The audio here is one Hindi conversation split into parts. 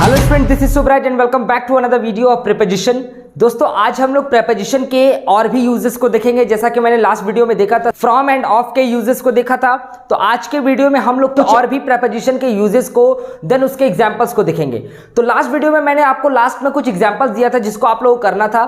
Hello student, this is Subraj and welcome back to another video of preposition. दोस्तों आज हम लोग प्रीपोजिशन के और भी यूजेस को देखेंगे। जैसा कि मैंने लास्ट वीडियो में देखा था फ्रॉम एंड ऑफ के यूजेस को देखा था, तो आज के वीडियो में हम लोग तो और भी प्रीपोजिशन के यूजेस को देन उसके एग्जांपल्स को देखेंगे। तो लास्ट वीडियो में मैंने आपको लास्ट में कुछ एग्जांपल्स दिया था जिसको आप लोगों को करना था,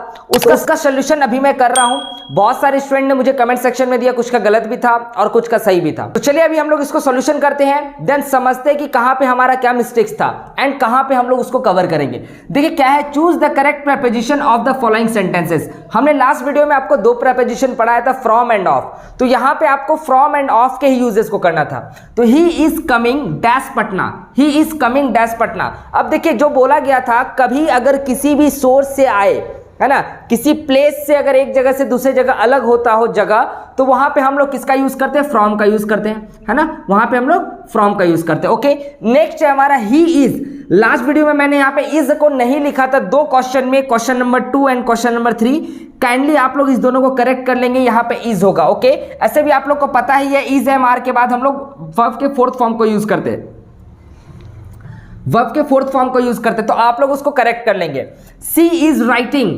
उसका सोल्यूशन अभी मैं कर रहा हूं। बहुत सारे स्टूडेंट ने मुझे कमेंट सेक्शन में दिया, कुछ का गलत भी था और कुछ का सही भी था। तो चलिए अभी हम लोग इसको सोल्यूशन करते हैं, देन समझते हैं कि कहां पे हमारा क्या मिस्टेक्स था एंड कहां पे हम लोग उसको कवर करेंगे। देखिए क्या है, choose the correct preposition of the following sentences. हमने लास्ट वीडियो में आपको दो प्रीपोजिशन पढ़ाया था, फ्रॉम एंड ऑफ। तो यहां पे आपको फ्रॉम एंड ऑफ के ही यूजेस को करना था। तो he is coming dash Patna, he is coming dash Patna. अब देखिए जो बोला गया था, कभी अगर किसी भी सोर्स से आए, है ना, किसी प्लेस से अगर एक जगह से दूसरे जगह अलग होता हो जगह, तो वहां पे हम लोग किसका यूज करते हैं? फ्रॉम का यूज करते हैं, है ना, वहां पे हम लोग फ्रॉम का यूज करते हैं। ओके, नेक्स्ट है हमारा ही इज। लास्ट वीडियो में मैंने यहाँ पे इज को नहीं लिखा था, दो क्वेश्चन में, question number 2 and question number 3। Kindly आप लोग इस दोनों को करेक्ट कर लेंगे, यहाँ पे इज होगा। ओके, ऐसे भी आप लोग को पता ही है इज एम आर के बाद हम लोग वर्ब के फोर्थ फॉर्म को यूज करते हैं, वर्ब के फोर्थ फॉर्म को यूज करते हैं, तो आप लोग उसको करेक्ट कर लेंगे। सी इज राइटिंग,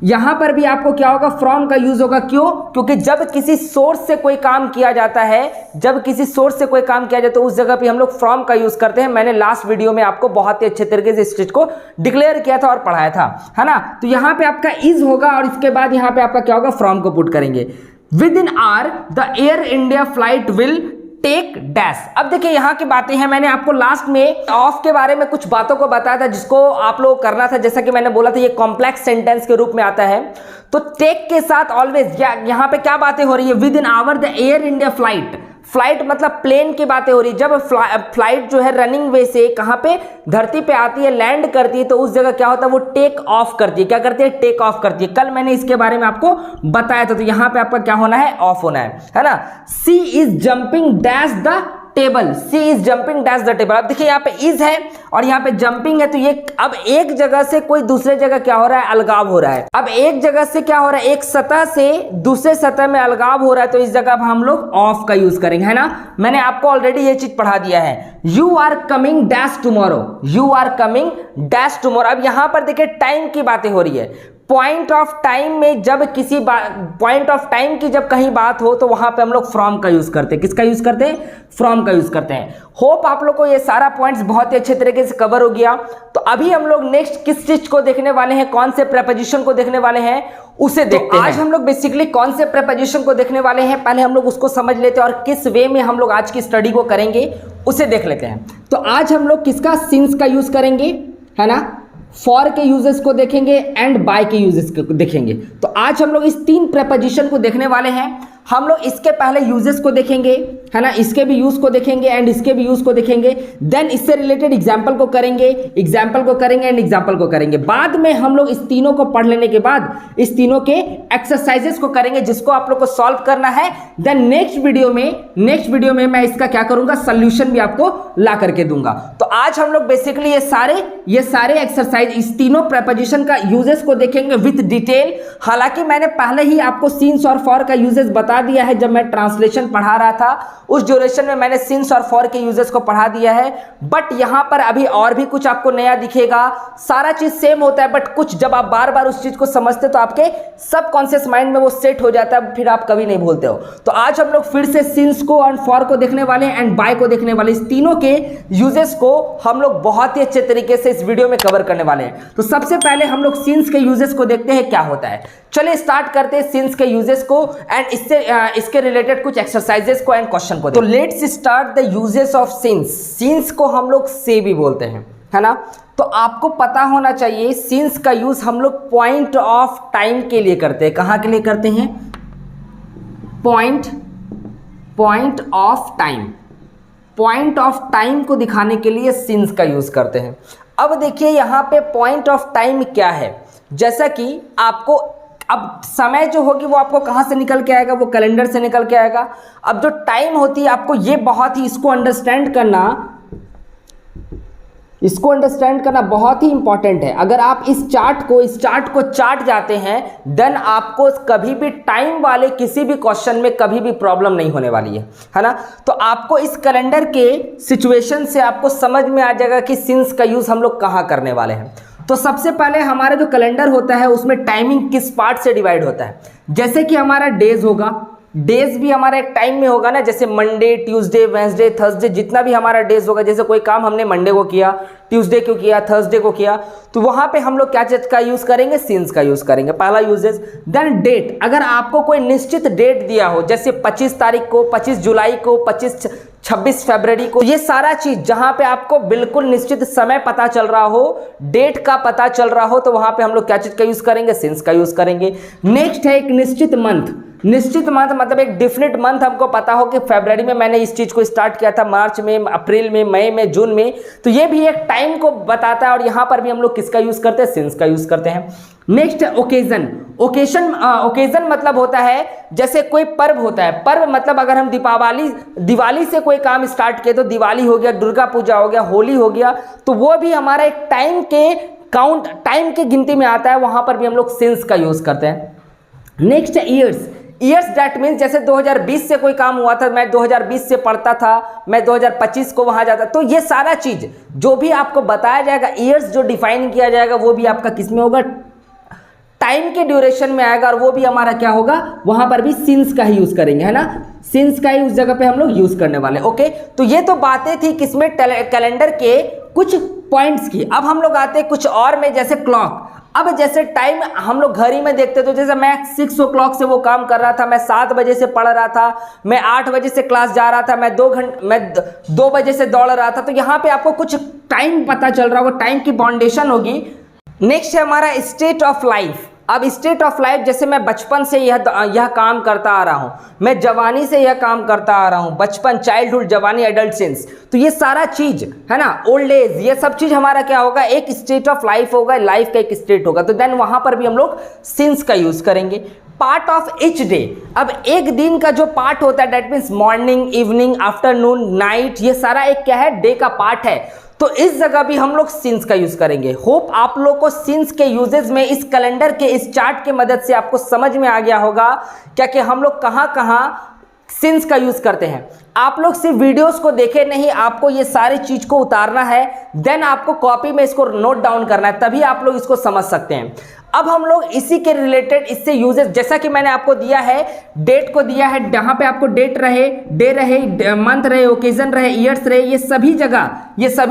यहां पर भी आपको क्या होगा? फ्रॉम का यूज होगा। क्यों? क्योंकि जब किसी सोर्स से कोई काम किया जाता है, जब किसी सोर्स से कोई काम किया जाता है तो उस जगह पे हम लोग फ्रॉम का यूज करते हैं। मैंने लास्ट वीडियो में आपको बहुत ही अच्छे तरीके से इस चीज को डिक्लेयर किया था और पढ़ाया था, है ना। तो यहां पे आपका इज होगा और इसके बाद यहां पे आपका क्या होगा? फ्रॉम को पुट करेंगे। Within hour the Air India flight will take dash. अब देखिए यहाँ की बातें हैं, मैंने आपको लास्ट में ऑफ के बारे में कुछ बातों को बताया था जिसको आप लोग करना था। जैसा कि मैंने बोला था ये कॉम्प्लेक्स सेंटेंस के रूप में आता है। तो टेक के साथ ऑलवेज यहाँ पे क्या बातें हो रही है? Within hour the Air India flight, flight मतलब प्लेन की बातें हो रही है। जब फ्लाइट जो है रनिंग वे से कहां पे? धरती पे आती है, लैंड करती है, तो उस जगह क्या होता है? वो टेक ऑफ करती है। क्या करती है? टेक ऑफ करती है। कल मैंने इसके बारे में आपको बताया था। तो यहां पे आपका क्या होना है? ऑफ होना है ना। She is jumping dash the table, she is jumping dash the table. अब देखिए यहाँ पे इज है और यहाँ पे जंपिंग है, तो ये अब एक जगह से कोई दूसरे जगह क्या हो रहा है? अलगाव हो रहा है। अब एक जगह से क्या हो रहा है? एक सतह से दूसरे सतह में अलगाव हो रहा है, तो इस जगह हम लोग ऑफ का यूज करेंगे, है ना। मैंने आपको ऑलरेडी ये चीज पढ़ा दिया है। You are coming dash tomorrow, you are coming dash tomorrow. अब यहां पर देखिए टाइम की बातें हो रही है। पॉइंट ऑफ टाइम में जब किसी पॉइंट ऑफ टाइम की जब कहीं बात हो तो वहां पे हम लोग फ्रॉम का यूज करते हैं। किसका यूज करते हैं? फ्रॉम का यूज करते हैं। होप आप लोग को ये सारा पॉइंट्स बहुत ही अच्छे तरीके से कवर हो गया। तो अभी हम लोग नेक्स्ट किस चीज को देखने वाले हैं, कौन से प्रीपोजिशन को देखने वाले हैं, उसे देखते हैं। आज हम लोग बेसिकली कौन से प्रीपोजिशन को देखने वाले हैं, पहले हम लोग उसको समझ लेते हैं और किस वे में हम लोग आज की स्टडी को करेंगे उसे देख लेते हैं। तो आज हम लोग किसका? सिंस का यूज करेंगे, है ना। फॉर के यूजेस को देखेंगे एंड बाय के यूजेस को देखेंगे। तो आज हम लोग इस तीन प्रीपोजिशन को देखने वाले हैं। हम लोग इसके पहले यूजेस को देखेंगे, है ना, इसके भी यूज को देखेंगे एंड इसके भी यूज को देखेंगे। देन इससे रिलेटेड एग्जाम्पल को करेंगे, एग्जाम्पल को करेंगे एंड एग्जाम्पल को करेंगे। बाद में हम लोग इस तीनों को पढ़ लेने के बाद इस तीनों के एक्सरसाइजेस को करेंगे जिसको आप लोग को सॉल्व करना है। देन नेक्स्ट वीडियो में मैं इसका क्या करूंगा? सोल्यूशन भी आपको ला करके दूंगा। तो आज हम लोग बेसिकली ये सारे एक्सरसाइज, इस तीनों प्रीपोजिशन का यूजेस को देखेंगे विद डिटेल। हालांकि मैंने पहले ही आपको सिंस और फॉर का यूजेस बता दिया है जब मैं ट्रांसलेशन पढ़ा रहा था, उस ड्यूरेशन में मैंने सिंस और फॉर के यूजेस को पढ़ा दिया है। बट यहां पर अभी और भी कुछ आपको नया दिखेगा। सारा चीज सेम होता है, बट कुछ जब आप बार बार उस चीज को समझते तो आपके सबकॉन्शियस माइंड में वो सेट हो जाता है, फिर आप कभी नहीं भूलते हो। तो आज हम लोग फिर से सिंस को और फॉर को देखने वाले हैं एंड बाय को देखने वाले। इस तीनों के यूजेस को हम लोग बहुत ही अच्छे तरीके से इस वीडियो में कवर करने वाले हैं। तो सबसे पहले हम लोग सिंस के यूजेस को देखते हैं क्या होता है। चलिए स्टार्ट करते हैं सिंस के यूजेस को एंड इसके रिलेटेड कुछ एक्सरसाइजेस को एंड क्वेश्चन को। तो let's start the uses of since. Since को हम लोग से भी बोलते हैं, है ना। तो आपको पता होना चाहिए सिंस का यूज हम लोग पॉइंट ऑफ टाइम के लिए करते हैं। कहां के लिए करते हैं? Point of time. Point of time को दिखाने के लिए सिंस का यूज करते हैं। अब देखिए यहां पे पॉइंट ऑफ टाइम क्या है। जैसा कि आपको अब समय जो होगी वो आपको कहाँ से निकल के आएगा? वो कैलेंडर से निकल के आएगा। अब जो टाइम होती है, आपको ये बहुत ही इसको अंडरस्टैंड करना इसको अंडरस्टैंड करना बहुत ही इंपॉर्टेंट है। अगर आप इस चार्ट को चार्ट जाते हैं देन आपको कभी भी टाइम वाले किसी भी क्वेश्चन में कभी भी प्रॉब्लम नहीं होने वाली है ना। तो आपको इस कैलेंडर के सिचुएशन से आपको समझ में आ जाएगा कि सिंस का यूज हम लोग कहाँ करने वाले हैं। तो सबसे पहले हमारा जो कैलेंडर होता है उसमें टाइमिंग किस पार्ट से डिवाइड होता है। जैसे कि हमारा डेज होगा, डेज भी हमारा एक टाइम में होगा ना, जैसे मंडे, ट्यूसडे, वेंसडे, थर्सडे, जितना भी हमारा डेज होगा, जैसे कोई काम हमने मंडे को किया, ट्यूसडे को किया, थर्सडे को किया, तो वहां पे हम लोग क्या चीज का यूज करेंगे, सिंस का यूज करेंगे, पहला यूजेस। देन डेट, अगर आपको कोई निश्चित डेट दिया हो, जैसे 25 तारीख को, 25 जुलाई को, 26 फरवरी को, ये सारा चीज जहां पे आपको बिल्कुल निश्चित समय पता चल रहा हो, डेट का पता चल रहा हो, तो वहां पे हम लोग क्या चीज का यूज करेंगे, सिंस का यूज करेंगे। नेक्स्ट है एक निश्चित मंथ। निश्चित मंथ मतलब एक डिफिनिट मंथ हमको पता हो कि फरवरी में मैंने इस चीज को स्टार्ट किया था, मार्च में, अप्रैल में, मई में, जून में, तो ये भी एक टाइम को बताता है और यहां पर भी हम लोग किसका यूज करते हैं, सिंस का यूज करते हैं। Next occasion. ओकेजन मतलब होता है जैसे कोई पर्व होता है, पर्व मतलब अगर हम दिवाली से कोई काम स्टार्ट किए तो दिवाली हो गया, दुर्गा पूजा हो गया, होली हो गया, तो वो भी हमारा एक टाइम के गिनती में आता है, वहां पर भी हम लोग सिंस का यूज करते हैं। नेक्स्ट है ईयर्स दैट मीन्स जैसे 2020 से कोई काम हुआ था, मैं 2020 से पढ़ता था, मैं 2025 को वहां जाता, तो ये सारा चीज जो भी आपको बताया जाएगा, ईयर्स जो डिफाइन किया जाएगा वो भी आपका किस में होगा, टाइम के ड्यूरेशन में आएगा, और वो भी हमारा क्या होगा, वहां पर भी सिंस का ही यूज करेंगे, है ना। सिंस का ही उस जगह पे हम लोग यूज करने वाले। ओके, तो ये तो बातें थी किसमें, कैलेंडर के कुछ पॉइंट्स की। अब हम लोग आते हैं कुछ और में, जैसे क्लॉक। अब जैसे टाइम हम लोग घड़ी में देखते, तो जैसे मैं 6 o'clock से वो काम कर रहा था, मैं 7 बजे से पढ़ रहा था, मैं 8 बजे से क्लास जा रहा था, मैं 2 बजे से दौड़ रहा था, तो यहाँ पे आपको कुछ टाइम पता चल रहा होगा, टाइम की बाउंडेशन होगी। नेक्स्ट है हमारा स्टेट ऑफ लाइफ। अब स्टेट ऑफ लाइफ जैसे मैं बचपन से यह काम करता आ रहा हूं, मैं जवानी से यह काम करता आ रहा हूं, बचपन, चाइल्डहुड, जवानी, एडल्टसेंस, तो ये सारा चीज है ना, ओल्ड एज, ये सब चीज हमारा क्या होगा, एक स्टेट ऑफ लाइफ होगा, लाइफ का एक स्टेट होगा, तो देन वहां पर भी हम लोग सिंस का यूज करेंगे। Part of each day. अब एक दिन का जो पार्ट होता है, that means morning, evening, afternoon, night, ये सारा एक क्या है, डे का पार्ट है, तो इस जगह भी हम लोग सिंस का यूज करेंगे। होप आप लोग को सिंस के यूजेस में इस कैलेंडर के इस चार्ट के मदद से आपको समझ में आ गया होगा क्या कि हम लोग कहां सिंस का यूज करते हैं। आप लोग सिर्फ वीडियोस को देखे नहीं, आपको ये सारी चीज को उतारना है, देन आपको कॉपी में इसको नोट डाउन करना है, तभी आप लोग इसको समझ सकते हैं। अब हम लोग इसी के रिलेटेड इससे यूजेस, जैसा कि मैंने आपको दिया है, डेट को दिया है, जहां पे आपको डेट रहे, डे रहे, मंथ रहे, ओकेजन रहे, ईयर्स रहे, ये सभी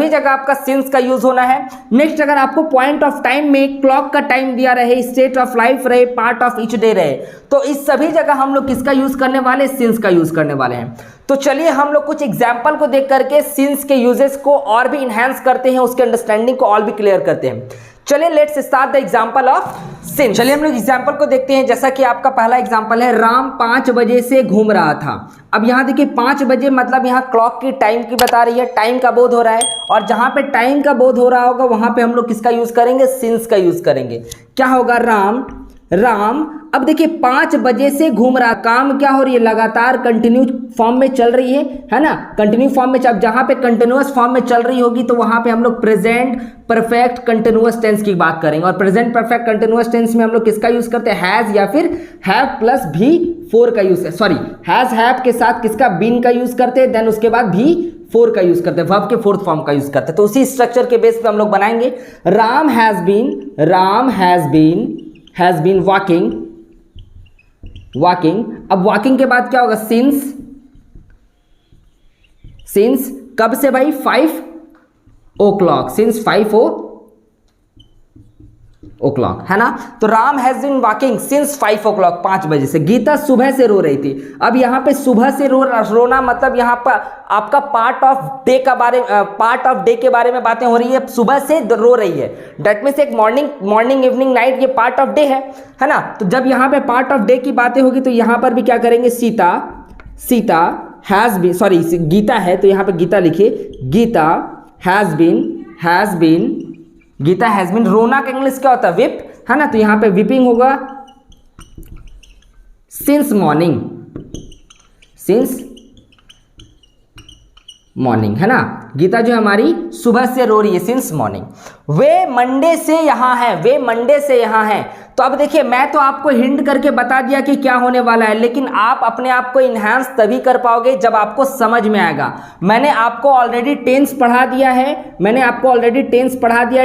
जगह आपका सिंस का यूज होना है। नेक्स्ट, अगर आपको पॉइंट ऑफ टाइम में क्लॉक का टाइम दिया रहे, स्टेट ऑफ लाइफ रहे, पार्ट ऑफ ईच डे रहे, तो इस सभी जगह हम लोग किसका यूज करने वाले, सिंस का यूज करने वाले हैं। तो चलिए हम लोग कुछ एग्जाम्पल को देख करके सिंस के यूजेस को और भी इनहेंस करते हैं, उसके अंडरस्टैंडिंग को और भी क्लियर करते हैं। चलिए let's start the example of since. चलिए हम लोग एग्जांपल को देखते हैं। जैसा कि आपका पहला एग्जांपल है, राम 5 बजे से घूम रहा था। अब यहाँ देखिए 5 बजे मतलब यहाँ क्लॉक की टाइम की बता रही है, टाइम का बोध हो रहा है, और जहां पे टाइम का बोध हो रहा होगा वहां पे हम लोग किसका यूज करेंगे, सिंस का यूज करेंगे। क्या होगा, राम अब देखिए 5 बजे से घूम रहा, काम क्या हो रही है, लगातार कंटिन्यू फॉर्म में चल रही है ना, कंटिन्यू फॉर्म में। अब जहां पे कंटिन्यूअस फॉर्म में चल रही होगी तो वहां पे हम लोग प्रेजेंट परफेक्ट कंटिन्यूअस टेंस की बात करेंगे, और प्रेजेंट परफेक्ट कंटिन्यूअस टेंस में हम लोग किसका यूज करते हैं, हैज या फिर हैव प्लस भी 4 का यूज, सॉरी हैज हैव के साथ किसका, बीन का यूज करते हैं, देन उसके बाद भी 4 का यूज करते हैं, वर्ब के 4th फॉर्म का यूज करते हैं। तो उसी स्ट्रक्चर के बेस पे हम लोग बनाएंगे। Ram has been walking. अब वॉकिंग के बाद क्या होगा, सिंस कब से भाई, 5 o'clock, सिंस 5 o'clock, है ना। तो Ram has been walking since 5 o'clock, 5 बजे से। गीता सुबह से रो रही थी। अब यहाँ पे सुबह से रोना मतलब यहाँ पर आपका पार्ट ऑफ डे के बारे में बातें हो रही है, सुबह से रो रही है, डेट मीन्स एक मॉर्निंग इवनिंग नाइट, ये पार्ट ऑफ डे है ना। तो जब यहाँ पे पार्ट ऑफ डे की बातें होगी तो यहाँ पर भी क्या करेंगे, Sita has been, sorry Gita है तो यहाँ पे गीता लिखिए, गीता हैज बीन, रोना का इंग्लिश क्या होता है, विप, है ना। तो यहाँ पे विपिंग होगा सिंस मॉर्निंग, है ना। गीता जो हमारी सुबह से रो रही है, सिंस मॉर्निंग। वे मंडे से यहाँ है, वे मंडे से यहाँ है। तो अब देखिए, मैं तो आपको हिंट करके बता दिया कि क्या होने वाला है, लेकिन आप अपने आप को इन्हांस तभी कर पाओगे जब आपको समझ में आएगा। मैंने आपको ऑलरेडी टेंस पढ़ा दिया है,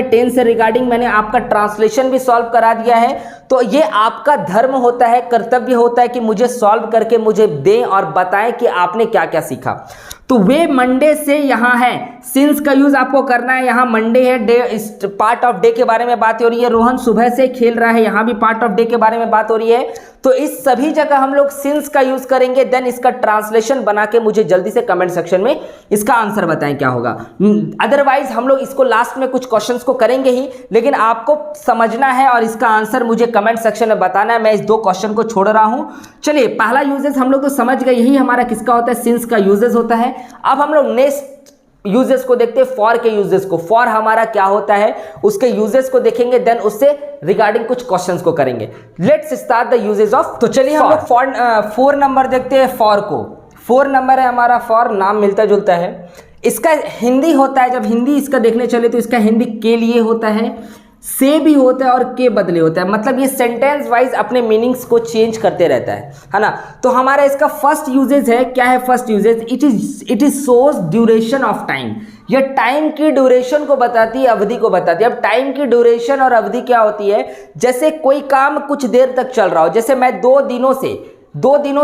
टेंस से रिगार्डिंग मैंने आपका ट्रांसलेशन भी सॉल्व करा दिया है। तो ये आपका धर्म होता है, कर्तव्य होता है कि मुझे सॉल्व करके मुझे दें और बताएं कि आपने क्या क्या सीखा। तो वे मंडे से यहाँ है, सिंस का यूज आपको करना है। यहाँ मंडे है, डे, पार्ट ऑफ डे के बारे में बात हो रही है। रोहन सुबह से खेल रहा है, यहाँ भी पार्ट ऑफ डे के बारे में बात हो रही है। तो इस सभी जगह हम लोग सिंस का यूज करेंगे। देन इसका ट्रांसलेशन बना के मुझे जल्दी से कमेंट सेक्शन में इसका आंसर बताएं क्या होगा। अदरवाइज हम लोग इसको लास्ट में कुछ क्वेश्चंस को करेंगे ही, लेकिन आपको समझना है और इसका आंसर मुझे कमेंट सेक्शन में बताना है। मैं इस 2 क्वेश्चन को छोड़ रहा हूं। चलिए, पहला यूजेस हम लोग तो समझ गए, यही हमारा किसका होता है, सिंस का यूजेस होता है। अब हम लोग नेक्स्ट यूजेस को देखते हैं, फॉर के यूजेस को। फॉर हमारा क्या होता है, उसके यूजेस को देखेंगे, देन उससे रिगार्डिंग कुछ क्वेश्चंस को करेंगे। Let's start the uses of. तो चलिए हम लोग 4 नंबर देखते हैं फॉर को। 4 नंबर है हमारा फॉर, नाम मिलता जुलता है। इसका हिंदी होता है, जब हिंदी इसका देखने चले तो इसका हिंदी के लिए होता है, से भी होता है और के बदले होता है। मतलब ये सेंटेंस वाइज अपने मीनिंग्स को चेंज करते रहता है ना। तो हमारा इसका फर्स्ट यूजेज है, क्या है first usages, it is shows duration of time. ये टाइम की ड्यूरेशन को बताती है, अवधि को बताती है। अब टाइम की ड्यूरेशन और अवधि क्या होती है, जैसे कोई काम कुछ देर तक चल रहा हो। जैसे मैं 2 दिनों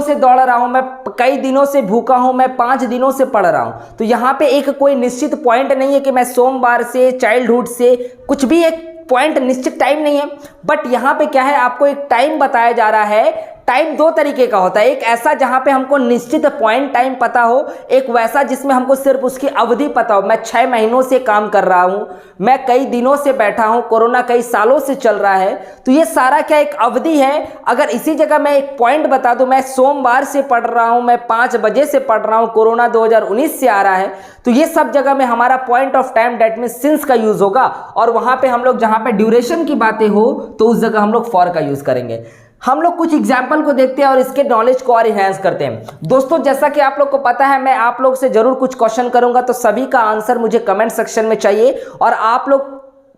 से दौड़ रहा हूं, मैं कई दिनों से भूखा हूं, मैं 5 दिनों से पढ़ रहा हूं। तो यहां पे एक कोई निश्चित पॉइंट नहीं है कि मैं सोमवार से, चाइल्डहुड से, कुछ भी एक पॉइंट निश्चित टाइम नहीं है। बट यहां पे क्या है, आपको एक टाइम बताया जा रहा है। टाइम 2 तरीके का होता है, एक ऐसा जहां पे हमको निश्चित पॉइंट टाइम पता हो, एक वैसा जिसमें हमको सिर्फ उसकी अवधि पता हो। मैं 6 महीनों से काम कर रहा हूं, मैं कई दिनों से बैठा हूं, कोरोना कई सालों से चल रहा है। तो ये सारा क्या एक अवधि है। अगर इसी जगह मैं एक पॉइंट बता दूं, मैं सोमवार से पढ़ रहा हूं, मैं 5 बजे से पढ़ रहा हूं, कोरोना 2019 से आ रहा है, तो ये सब जगह में हमारा पॉइंट ऑफ टाइम डेट में सिंस का यूज होगा। और वहां पे हम लोग जहां पे ड्यूरेशन की बातें हो तो उस जगह हम लोग फॉर का यूज करेंगे। हम लोग कुछ एग्जाम्पल को देखते हैं और इसके नॉलेज को और इनहेंस करते हैं। दोस्तों, जैसा कि आप लोग को पता है, मैं आप लोग से जरूर कुछ क्वेश्चन करूंगा, तो सभी का आंसर मुझे कमेंट सेक्शन में चाहिए। और आप लोग,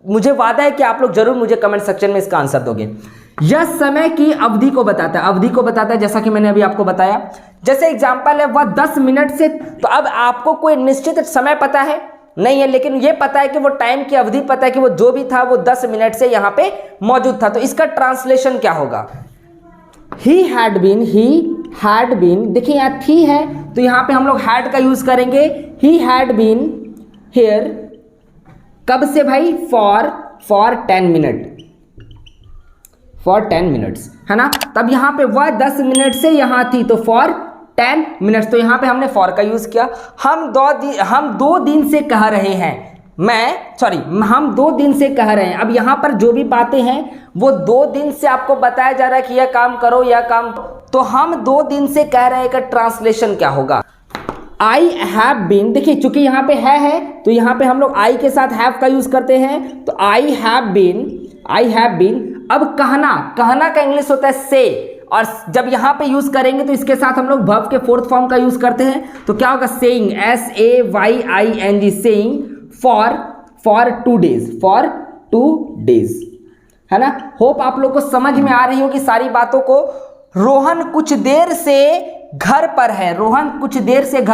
मुझे वादा है कि आप लोग जरूर मुझे कमेंट सेक्शन में इसका आंसर दोगे। यह समय की अवधि को बताता है, जैसा कि मैंने अभी आपको बताया। जैसे एग्जाम्पल है, वह 10 मिनट से। तो अब आपको कोई निश्चित समय पता है नहीं है, लेकिन ये पता है कि वो टाइम की अवधि पता है कि वो जो भी था वो 10 मिनट से यहां पे मौजूद था। तो इसका ट्रांसलेशन क्या होगा, he had been, देखिए यहाँ थी है तो यहाँ पे हम लोग had का यूज करेंगे। he had been here, कब से भाई, for 10 minutes, है ना। तब यहाँ पे वह 10 मिनट से यहाँ थी, तो for 10 मिनट्स। तो यहाँ पे हमने for का यूज किया। हम 2 दिन से कह रहे हैं, हम 2 दिन से कह रहे हैं। अब यहां पर जो भी बातें हैं वो 2 दिन से आपको बताया जा रहा है कि यह काम करो, यह काम। तो हम 2 दिन से कह रहे हैं का ट्रांसलेशन क्या होगा। आई हैव बीन, देखिए चूंकि यहां पे है तो यहां पे हम लोग आई के साथ हैव का यूज करते हैं। तो आई हैव बीन। अब कहना का इंग्लिश होता है से, और जब यहां पे यूज करेंगे तो इसके साथ हम लोग वर्ब के 4th फॉर्म का यूज करते हैं। तो क्या होगा, saying, SAYING, saying for 2 days, है ना। होप आप लोग को समझ में आ रही हो कि सारी बातों को। रोहन कुछ देर से घर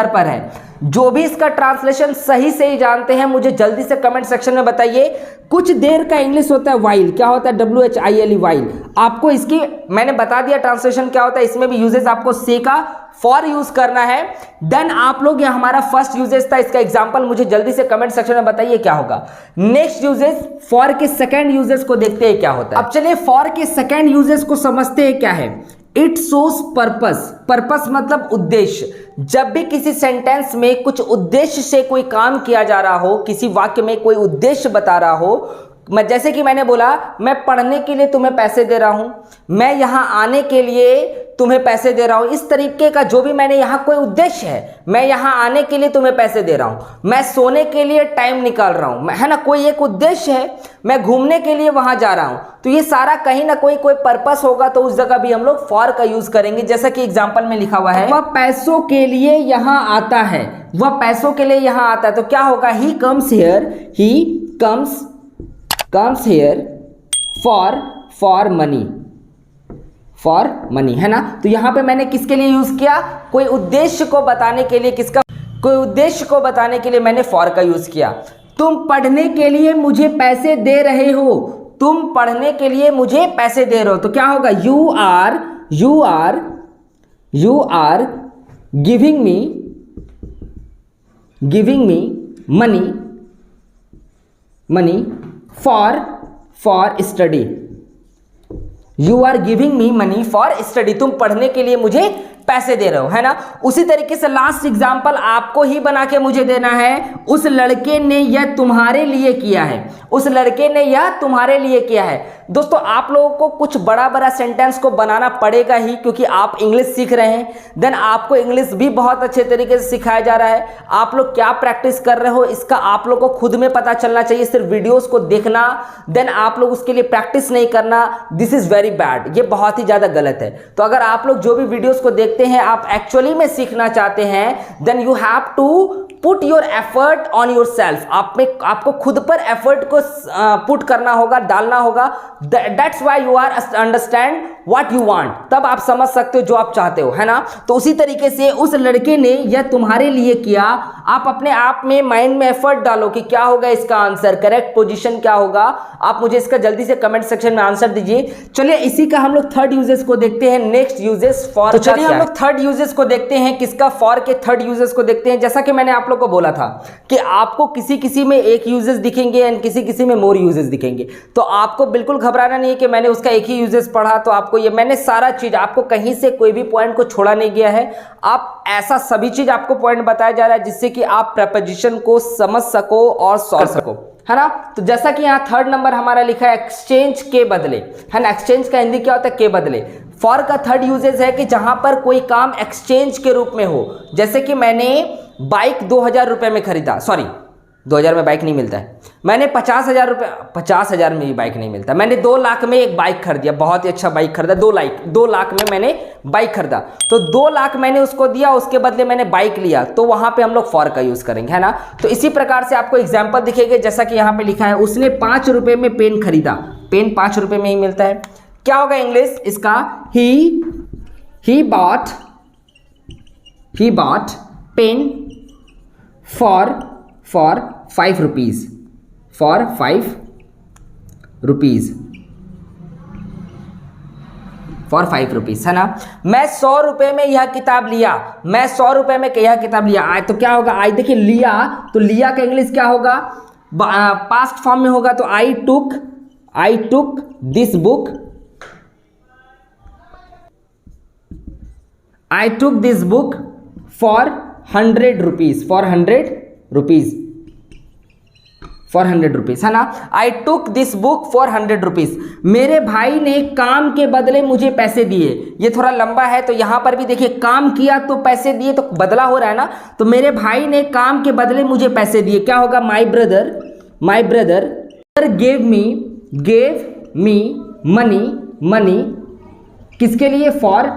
पर है। जो भी इसका ट्रांसलेशन सही से ही जानते हैं मुझे जल्दी से कमेंट सेक्शन में बताइए। कुछ देर का इंग्लिश होता है वाइल, क्या होता है, WHILE, वाइल। आपको इसकी मैंने बता दिया ट्रांसलेशन क्या होता है। इसमें भी यूजेस आपको से का फॉर यूज करना है। देन आप लोग, ये हमारा फर्स्ट यूजेस था, इसका एग्जांपल मुझे जल्दी से कमेंट सेक्शन में बताइए क्या होगा। नेक्स्ट यूजेस, फॉर के सेकंड यूजेस को देखते हैं क्या होता है। अब चलिए फॉर के सेकंड यूजेस को समझते हैं क्या है। इट शोज पर्पस मतलब उद्देश्य। जब भी किसी सेंटेंस में कुछ उद्देश्य से कोई काम किया जा रहा हो, किसी वाक्य में कोई उद्देश्य बता रहा हो, जैसे कि मैंने बोला, मैं पढ़ने के लिए तुम्हें पैसे दे रहा हूं, मैं यहां आने के लिए तुम्हें पैसे दे रहा हूं, इस तरीके का जो भी मैंने यहां कोई उद्देश्य है, मैं यहां आने के लिए तुम्हें पैसे दे रहा हूं, मैं सोने के लिए टाइम निकाल रहा हूं, है ना, कोई एक उद्देश्य है, मैं घूमने के लिए वहां जा रहा हूं, तो ये सारा कहीं ना कोई पर्पस होगा, तो उस जगह भी हम लोग फॉर का यूज करेंगे। जैसा कि एग्जाम्पल में लिखा हुआ है, वह पैसों के लिए यहां आता है, वह पैसों के लिए यहां आता है, तो क्या होगा, he comes here, he comes here for money, है ना। तो यहां पे मैंने किसके लिए यूज किया, कोई उद्देश्य को बताने के लिए, कोई उद्देश्य को बताने के लिए मैंने फॉर का यूज किया। तुम पढ़ने के लिए मुझे पैसे दे रहे हो, तुम पढ़ने के लिए मुझे पैसे दे रहे हो, तो क्या होगा, you are giving me money for study, you are giving me money for study, तुम पढ़ने के लिए मुझे पैसे दे रहे हो, है ना। उसी तरीके से लास्ट एग्जांपल आपको ही बना के मुझे देना है, उस लड़के ने यह तुम्हारे लिए किया है, उस लड़के ने यह तुम्हारे लिए किया है। दोस्तों आप लोगों को कुछ बड़ा सेंटेंस को बनाना पड़ेगा ही, क्योंकि आप इंग्लिश सीख रहे हैं, देन आपको इंग्लिश भी बहुत अच्छे तरीके से सिखाया जा रहा है। आप लोग क्या प्रैक्टिस कर रहे हो इसका आप लोग को खुद में पता चलना चाहिए, सिर्फ वीडियोस को देखना देन आप लोग उसके लिए प्रैक्टिस नहीं करना, दिस इज वेरी बैड, ये बहुत ही ज्यादा गलत है। तो अगर आप लोग जो भी वीडियोस को देखते हैं आप एक्चुअली में सीखना चाहते हैं, then you have to put your effort on yourself, आपको खुद पर एफर्ट को पुट करना होगा, डालना होगा। That's why you are understand what you want, तब आप समझ सकते हो जो आप चाहते हो, है ना। तो उसी तरीके से उस लड़के ने यह तुम्हारे लिए किया, आप अपने आप में माइंड में एफर्ट डालो कि क्या होगा इसका आंसर, करेक्ट पोजीशन क्या होगा। आप मुझे इसका जल्दी से कमेंट सेक्शन में आंसर दीजिए। चलिए इसी का हम लोग थर्ड यूजेस को देखते हैं, नेक्स्ट यूजेस फॉर। तो चलिए हम लोग थर्ड यूजेस को देखते हैं, किसका, फॉर के थर्ड यूजेस को देखते हैं। जैसा कि मैंने आप लोग को बोला था कि आपको किसी में एक यूजेस दिखेंगे एंड किसी में मोर यूजेस दिखेंगे, तो आपको बिल्कुल घबराना नहीं है कि मैंने उसका एक ही यूजेस पढ़ा तो आपको ये, मैंने सारा चीज आपको कहीं से कोई भी पॉइंट को छोड़ा नहीं गया है। आप ऐसा सभी चीज आपको पॉइंट बताया जा रहा है जिससे कि आप प्रीपोजिशन को समझ सको और सॉल्व सको, है ना। तो जैसा कि यहाँ थर्ड नंबर हमारा लिखा है एक्सचेंज के बदले, है ना। एक्सचेंज का हिंदी क्या होता है, के बदले। फॉर का थर्ड यूजेस है कि जहां पर कोई काम एक्सचेंज के रूप में हो, जैसे कि मैंने बाइक 2000 रुपए में खरीदा, सॉरी 2000 में बाइक नहीं मिलता है, मैंने 50,000 रुपए, 50,000 में भी बाइक नहीं मिलता, मैंने 2 लाख में एक बाइक खरीदा, बहुत ही अच्छा बाइक खरीदा, 2 लाख में मैंने बाइक खरीदा, तो 2 लाख मैंने उसको दिया, उसके बदले मैंने बाइक लिया, तो वहां पे हम लोग फॉर का यूज करेंगे, है ना। तो इसी प्रकार से आपको एग्जाम्पल दिखेगा, जैसा कि यहाँ पे लिखा है, उसने 5 रुपए में पेन खरीदा, पेन 5 रुपए में ही मिलता है, क्या होगा इंग्लिश इसका, he bought pen for 5 rupees, for 5 rupees, for 5 rupees, है ना। मैं 100 रुपए में यह किताब लिया, मैं 100 रुपए में यह किताब लिया, तो क्या होगा, आई देखिए लिया, तो लिया का इंग्लिश क्या होगा, पास्ट फॉर्म में होगा, तो I took this book, I took this book for 100 rupees, for 100 rupees, for 100 rupees, है ना। I took this book for 100 rupees। मेरे भाई ने काम के बदले मुझे पैसे दिए, ये थोड़ा लंबा है, तो यहां पर भी देखिए काम किया तो पैसे दिए, तो बदला हो रहा है ना। तो मेरे भाई ने काम के बदले मुझे पैसे दिए, क्या होगा, my brother gave me money किसके लिए, फॉर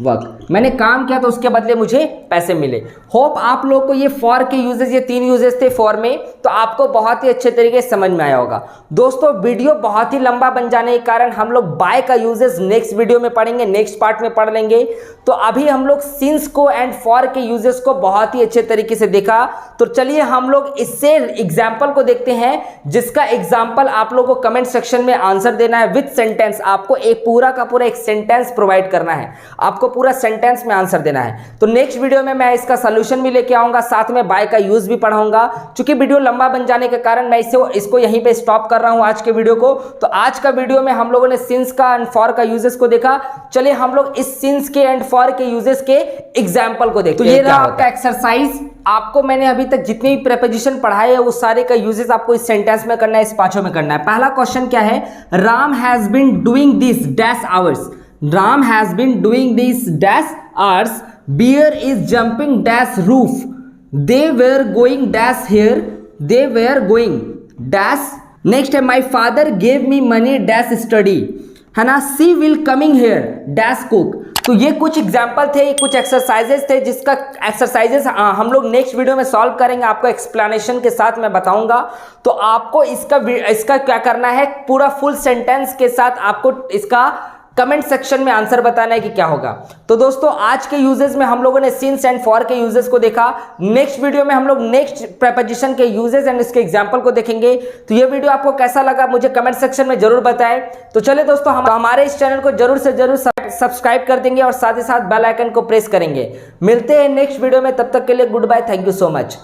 वर्क, मैंने काम किया तो उसके बदले मुझे पैसे मिले। होप आप लोग को ये फॉर के यूजेस, ये 3 यूजेस थे फॉर में, तो आपको बहुत ही अच्छे तरीके से समझ में आया होगा। दोस्तों वीडियो बहुत ही लंबा बन जाने के कारण हम लोग बाय का यूजेस नेक्स्ट वीडियो में पढ़ेंगे, नेक्स्ट पार्ट में पढ़ लेंगे। तो अभी हम लोग सिंस को एंड फॉर के यूजेस को बहुत ही अच्छे तरीके से देखा, तो चलिए हम लोग इससे एग्जाम्पल को देखते हैं, जिसका एग्जाम्पल आप लोग को कमेंट सेक्शन में आंसर देना है विथ सेंटेंस। आपको एक पूरा का पूरा एक सेंटेंस प्रोवाइड करना है, आपको पूरा सेंटेंस सेंटेंस में आंसर देना है। तो नेक्स्ट वीडियो में मैं इसका सोल्यूशन भी लेके आऊंगा, साथ में बाय का यूज भी पढ़ाऊंगा। चूंकि वीडियो लंबा बन जाने के कारण मैं इसको यहीं पे स्टॉप कर रहा हूं आज के वीडियो को। तो आज का वीडियो में हम लोगों ने सिंस का एंड फॉर का यूजेस को देखा। चलिए हम लोग इस सिंस के एंड फॉर के यूजेस के एग्जाम्पल को देखते हैं। तो ये रहा आपका एक्सरसाइज। आपको मैंने अभी तक जितने भी प्रीपोजिशन पढ़ाए हैं उस सारे का यूजेस आपको इस सेंटेंस में करना है, इस पांचों में करना है। पहला क्वेश्चन क्या है? Ram has been doing this dash hours. Ram has been doing this dash hours. Bear is jumping dash roof. They were going dash here. They were going dash. Next है my father gave me money dash study, है ना। She will coming here dash cook. तो ये कुछ एग्जाम्पल थे, कुछ एक्सरसाइजेस थे, जिसका एक्सरसाइजेस हम लोग नेक्स्ट वीडियो में सॉल्व करेंगे, आपको एक्सप्लेनेशन के साथ मैं बताऊंगा। तो आपको इसका क्या करना है, पूरा फुल सेंटेंस के साथ आपको इसका कमेंट सेक्शन में आंसर बताना है कि क्या होगा। तो दोस्तों आज के यूजेस में हम लोगों ने सिंस एंड फॉर के यूजेस को देखा। नेक्स्ट वीडियो में हम लोग नेक्स्ट प्रीपोजिशन के यूजेस एंड इसके एग्जांपल को देखेंगे। तो ये वीडियो आपको कैसा लगा मुझे कमेंट सेक्शन में जरूर बताएं। तो चलिए दोस्तों हमारे इस चैनल को जरूर से जरूर सब्सक्राइब कर देंगे और साथ ही साथ बेल आइकन को प्रेस करेंगे। मिलते हैं नेक्स्ट वीडियो में, तब तक के लिए goodbye, thank you so much.